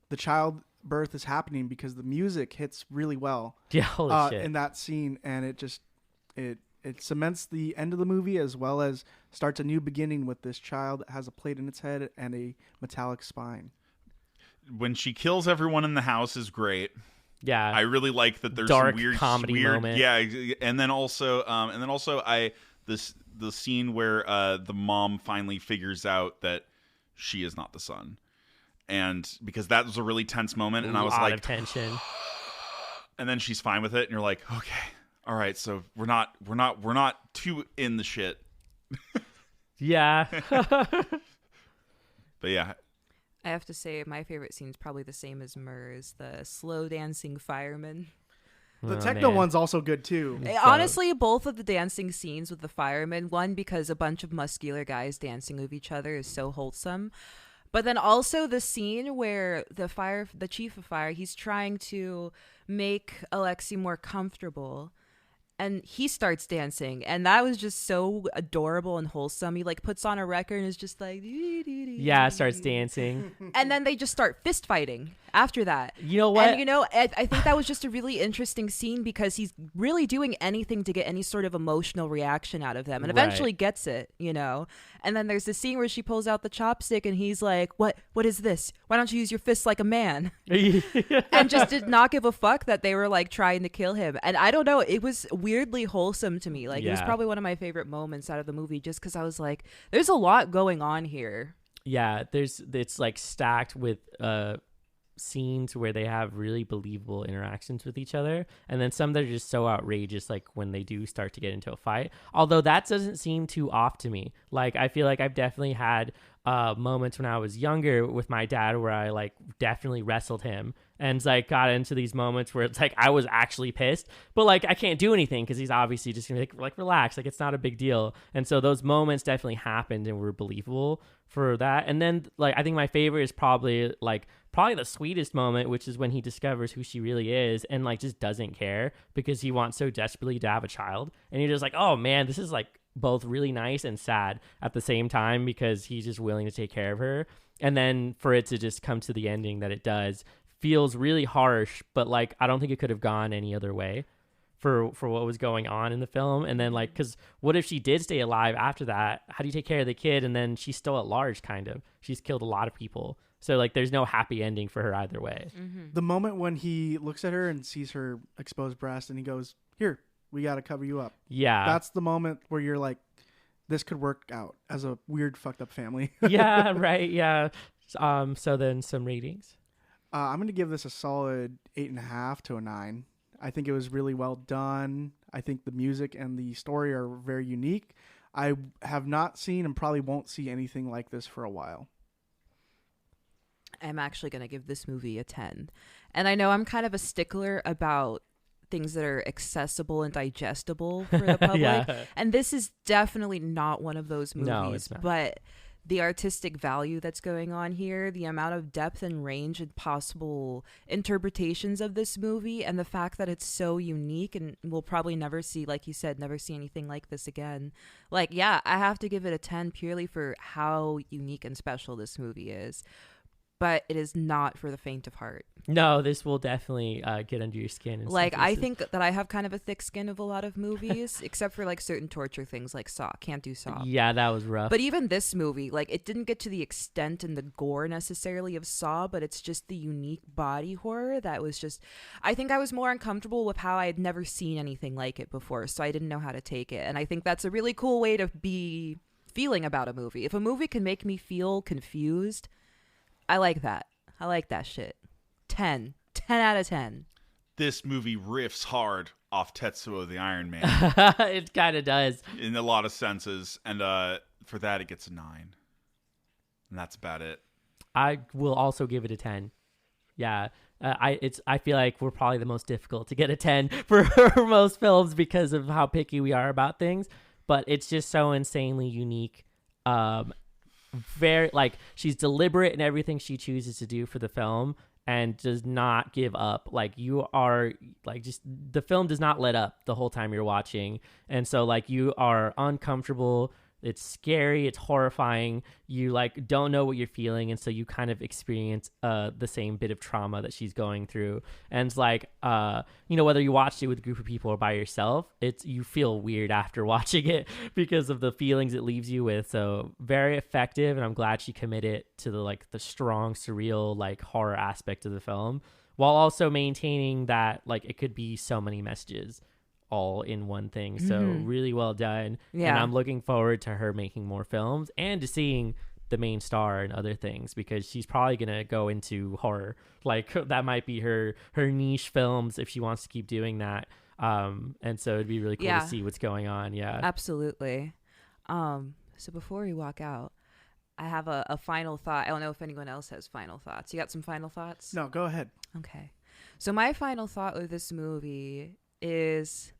the childbirth is happening because the music hits really well Yeah, holy shit. in that scene, and it cements the end of the movie as well as starts a new beginning with this child that has a plate in its head and a metallic spine. When she kills everyone in the house is great. Yeah. I really like that there's Dark some weird comedy moment. Yeah, and then also the scene where the mom finally figures out that she is not the son. And because that was a really tense moment, and I was lot like, of tension. and then she's fine with it, and you're like, okay, all right, so we're not too in the shit. Yeah. But yeah, I have to say, my favorite scene is probably the same as Murr's, the slow dancing fireman. The Oh, techno man. one's also good too. Honestly, both of the dancing scenes with the firemen, one because a bunch of muscular guys dancing with each other is so wholesome, but then also the scene where the chief of fire, he's trying to make Alexi more comfortable, and he starts dancing, and that was just so adorable and wholesome. He like puts on a record and is just like, Yeah, starts dancing. and then they just start fist fighting after that. You know what? And I think that was just a really interesting scene because he's really doing anything to get any sort of emotional reaction out of them, and eventually Right. gets it, And then there's the scene where she pulls out the chopstick and he's like, "What is this? Why don't you use your fists like a man?" And just did not give a fuck that they were like trying to kill him. And I don't know, it was weirdly wholesome to me. Like it was Yeah. probably one of my favorite moments out of the movie, just because I was like, there's a lot going on here. Yeah, it's like stacked with scenes where they have really believable interactions with each other, and then some that are just so outrageous, like when they do start to get into a fight. Although that doesn't seem too off to me. Like I feel like I've definitely had moments when I was younger with my dad where I like definitely wrestled him and like got into these moments where it's like I was actually pissed, but like I can't do anything because he's obviously just gonna like relax, like it's not a big deal. And so those moments definitely happened and were believable for that. And then like I think my favorite is probably the sweetest moment, which is when he discovers who she really is and like just doesn't care because he wants so desperately to have a child. And you're just like, oh man, this is like both really nice and sad at the same time because he's just willing to take care of her. And then for it to just come to the ending that it does feels really harsh, but like I don't think it could have gone any other way for what was going on in the film. And then like, because what if she did stay alive after that? How do you take care of the kid? And then she's still at large, kind of. She's killed a lot of people. So like there's no happy ending for her either way. The moment when he looks at her and sees her exposed breast and he goes, "Here, we got to cover you up." Yeah. That's the moment where you're like, this could work out as a weird fucked up family. Yeah, right. Yeah. So then some ratings. I'm going to give this a solid 8.5 to a 9. I think it was really well done. I think the music and the story are very unique. I have not seen and probably won't see anything like this for a while. I'm actually going to give this movie a 10. And I know I'm kind of a stickler about things that are accessible and digestible for the public. Yeah. And this is definitely not one of those movies. No, it's not. But the artistic value that's going on here, the amount of depth and range and possible interpretations of this movie, and the fact that it's so unique and we'll probably never see, like you said, never see anything like this again. Like, yeah, I have to give it a 10 purely for how unique and special this movie is. but it is not for the faint of heart. No, this will definitely get under your skin. In some Like, I cases. think that I have kind of a thick skin of a lot of movies, except for like certain torture things like Saw. Can't do Saw. Yeah, that was rough. But even this movie, like, it didn't get to the extent and the gore necessarily of Saw, but it's just the unique body horror that was just, I think I was more uncomfortable with how I had never seen anything like it before, so I didn't know how to take it. And I think that's a really cool way to be feeling about a movie. If a movie can make me feel confused, I like that. I like that shit. 10 out of 10. This movie riffs hard off Tetsuo the Iron Man It kind of does. in a lot of senses, and for that it gets a 9, and that's about it. I will also give it a 10. Yeah. I feel like we're probably the most difficult to get a 10 for most films because of how picky we are about things, but it's just so insanely unique. Very, like, she's deliberate in everything she chooses to do for the film and does not give up. Like, you are, like, just, the film does not let up the whole time you're watching. And so, like, you are uncomfortable. It's scary. It's horrifying. You, like, don't know what you're feeling. And so you kind of experience the same bit of trauma that she's going through. And it's like, you know, whether you watched it with a group of people or by yourself, you feel weird after watching it because of the feelings it leaves you with. So very effective. And I'm glad she committed to the strong, surreal, like, horror aspect of the film while also maintaining that, like, it could be so many messages all in one thing. So really well done. Yeah. And I'm looking forward to her making more films and to seeing the main star and other things, because she's probably gonna go into horror. Like, that might be her niche films if she wants to keep doing that. And so it'd be really cool to see what's going on. Yeah, Absolutely. So before we walk out, I have a final thought. I don't know if anyone else has final thoughts. You got some final thoughts? No, go ahead. Okay. So my final thought with this movie is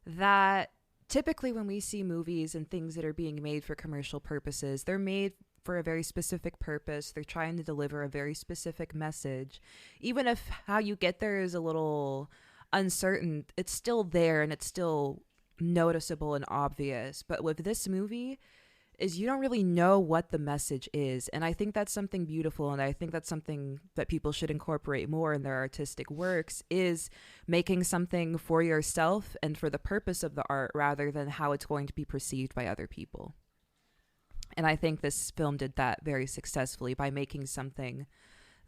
that typically when we see movies and things that are being made for commercial purposes, they're made for a very specific purpose. They're trying to deliver a very specific message. Even if how you get there is a little uncertain, it's still there and it's still noticeable and obvious. But with this movie, is you don't really know what the message is. And I think that's something beautiful, and I think that's something that people should incorporate more in their artistic works, is making something for yourself and for the purpose of the art rather than how it's going to be perceived by other people. And I think this film did that very successfully by making something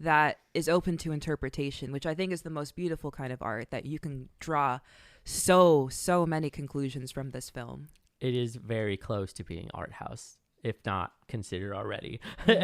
that is open to interpretation, which I think is the most beautiful kind of art, that you can draw so many conclusions from this film. it is very close to being art house, if not considered already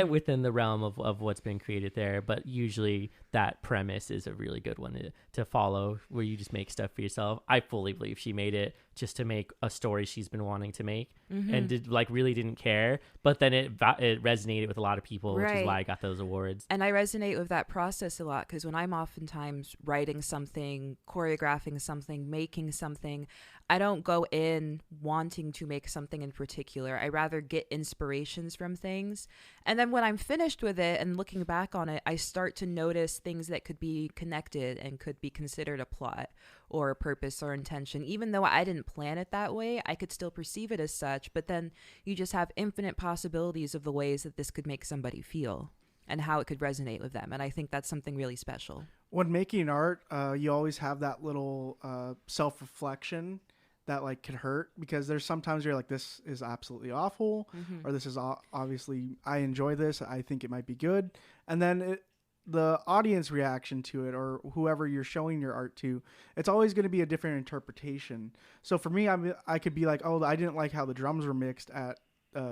within the realm of what's been created there. But usually that premise is a really good one to follow, where you just make stuff for yourself. I fully believe she made it just to make a story she's been wanting to make, and really didn't care. But then it resonated with a lot of people, which is why I got those awards. And I resonate with that process a lot, because when I'm oftentimes writing something, choreographing something, making something, I don't go in wanting to make something in particular. I rather get inspirations from things. And then when I'm finished with it and looking back on it, I start to notice things that could be connected and could be considered a plot or a purpose or intention. Even though I didn't plan it that way, I could still perceive it as such. But then you just have infinite possibilities of the ways that this could make somebody feel and how it could resonate with them. And I think that's something really special. When making art, you always have that little self-reflection that like could hurt, because there's sometimes you're like, this is absolutely awful, or this is obviously, I enjoy this, I think it might be good. And then the audience reaction to it, or whoever you're showing your art to, it's always going to be a different interpretation. So for me, I could be like, oh, I didn't like how the drums were mixed at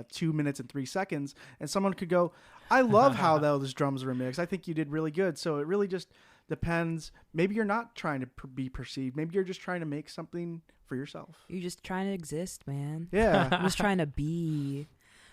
2 minutes and 3 seconds, and someone could go, I love how those drums were mixed, I think you did really good. So it really just depends. Maybe you're not trying to be perceived, maybe you're just trying to make something for yourself. You're just trying to exist, man. Yeah. I'm just trying to be.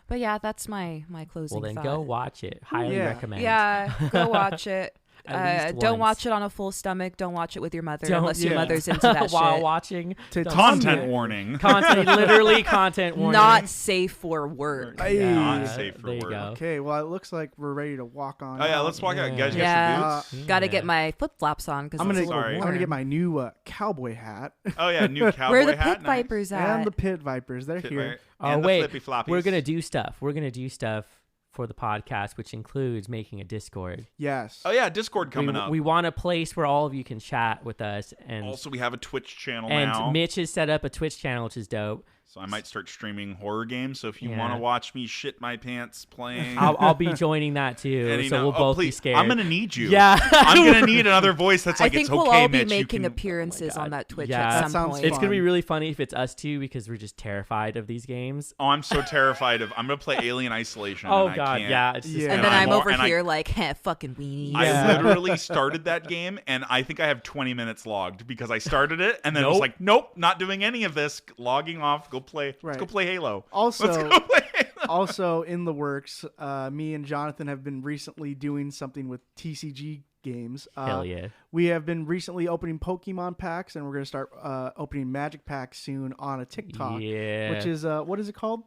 But yeah, that's my closing Well, then thought. go watch it. Highly recommend. Yeah, go watch it. Don't once. watch it on a full stomach. Don't watch it with your mother unless your yeah. mother's into that While shit. watching. Content warning. Literally content warning. Not safe for work. Hey. Not safe for there you work. go. Okay, well, it looks like we're ready to walk on. Oh yeah, out. let's walk out. You guys Yeah. got your boots? Got to get my flip flops on because I'm it's gonna, a little Sorry. I'm warm. gonna get my new cowboy hat Oh yeah, new cowboy Where are the hat. pit vipers at? and the pit vipers. They're Pit here. viper. Oh And the wait, flippy floppies. we're gonna do stuff. for the podcast, which includes making a Discord. Yes. Oh yeah, Discord coming up. We want a place where all of you can chat with us, and Also, we have a Twitch channel and now. Mitch has set up a Twitch channel, which is dope. So I might start streaming horror games. So if you Yeah. want to watch me shit my pants playing, I'll be joining that too, and, you so know, we'll both be please, scared. I'm gonna need you. Yeah. I'm gonna need another voice that's like, I think it's we'll okay, all be Mitch, you making can- appearances God. on that Twitch Yeah. at That some sounds point. It's gonna be fun. really funny if it's us two because we're just terrified of these games. Oh, I'm so terrified of. I'm gonna play Alien Isolation. Oh and I God, can't. yeah, it's just Yeah. And then I'm I'm more- over and I- here like, heh, fucking weenie. Yeah. I literally started that game, and I think I have 20 minutes logged because I started it, and then it was Nope. like, nope, not doing any of this. Logging off. Go play. Let's Right. go play Halo. Also, Let's go play Halo. also in the works, me and Jonathan have been recently doing something with TCG games. Hell yeah. We have been recently opening Pokemon packs, and we're going to start opening Magic packs soon on a TikTok. Yeah. Which is, what is it called?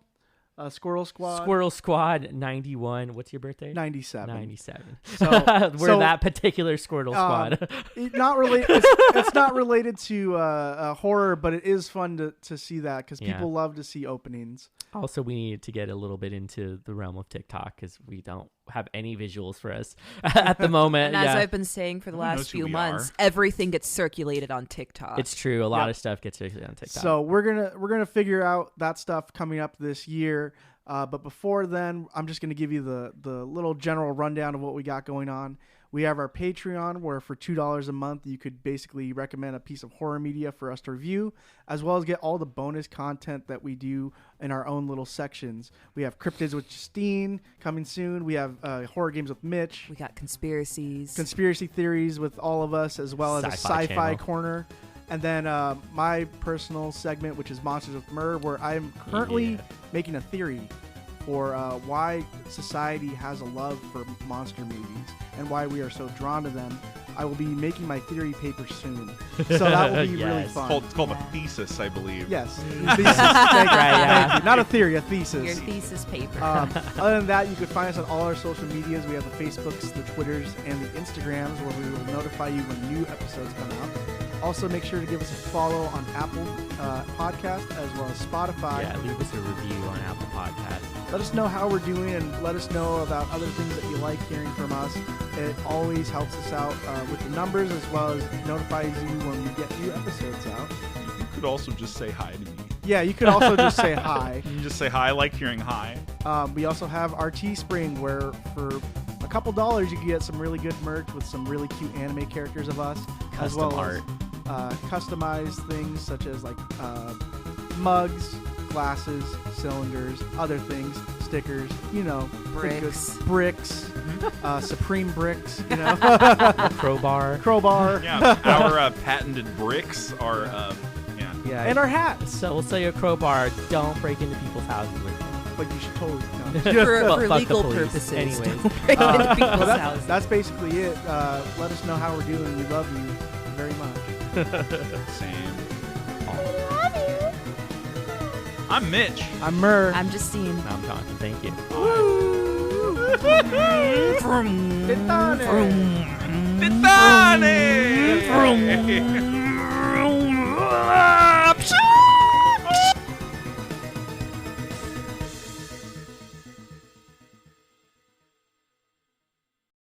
Squirrel Squad? Squirrel Squad 91. What's your birthday? 97. 97. So- We're so, that particular Squirtle Squad. It's not related to horror, but it is fun to see that because Yeah. people love to see openings. Also, we need to get a little bit into the realm of TikTok because we don't have any visuals for us at the moment. And as Yeah. I've been saying for the Nobody knows last who few we months, are. everything gets circulated on TikTok. It's true. A lot Yep. of stuff gets circulated on TikTok. So we're gonna figure out that stuff coming up this year. But before then, I'm just gonna give you the little general rundown of what we got going on. We have our Patreon, where for $2 a month you could basically recommend a piece of horror media for us to review, as well as get all the bonus content that we do in our own little sections. We have Cryptids with Justine coming soon. We have Horror Games with Mitch. we got conspiracies. Conspiracy theories with all of us, as well as a Sci-fi sci-fi channel. corner. And then my personal segment, which is Monsters with Murr, where I'm currently making a theory for why society has a love for monster movies and why we are so drawn to them. I will be making my theory paper soon. So that will be really Yes. fun. It's called a thesis, I believe. Yes. Thesis. Thank you. Thank you. Not a theory, a thesis. Your thesis paper. Other than that, you can find us on all our social medias. We have the Facebooks, the Twitters, and the Instagrams, where we will notify you when new episodes come out. Also, make sure to give us a follow on Apple Podcast as well as Spotify. yeah, leave us a review on Apple Podcasts. Let us know how we're doing and let us know about other things that you like hearing from us. It always helps us out with the numbers, as well as notifies you when we get new episodes out. You could also just say hi to me. Yeah, you could also just say hi. You can just say hi. I like hearing hi. We also have our Teespring, where for a couple dollars you can get some really good merch with some really cute anime characters of us, as Custom well art. as customized things such as like mugs, glasses, cylinders, other things, stickers, you know, pretty good- Bricks. bricks, Supreme bricks, you know, Crowbar. crowbar, Yeah, our patented bricks are, yeah. Yeah. and our hats. So we'll sell you a crowbar. Don't break into people's houses with it. But you should totally. for Well, for fuck the legal police. purposes. Anyways. Don't break into people's Well, houses. that's basically it. Let us know how we're doing. We love you very much. Same. I'm Mitch. I'm Murr. I'm Justine. I'm talking. Thank you. Titane. Titane!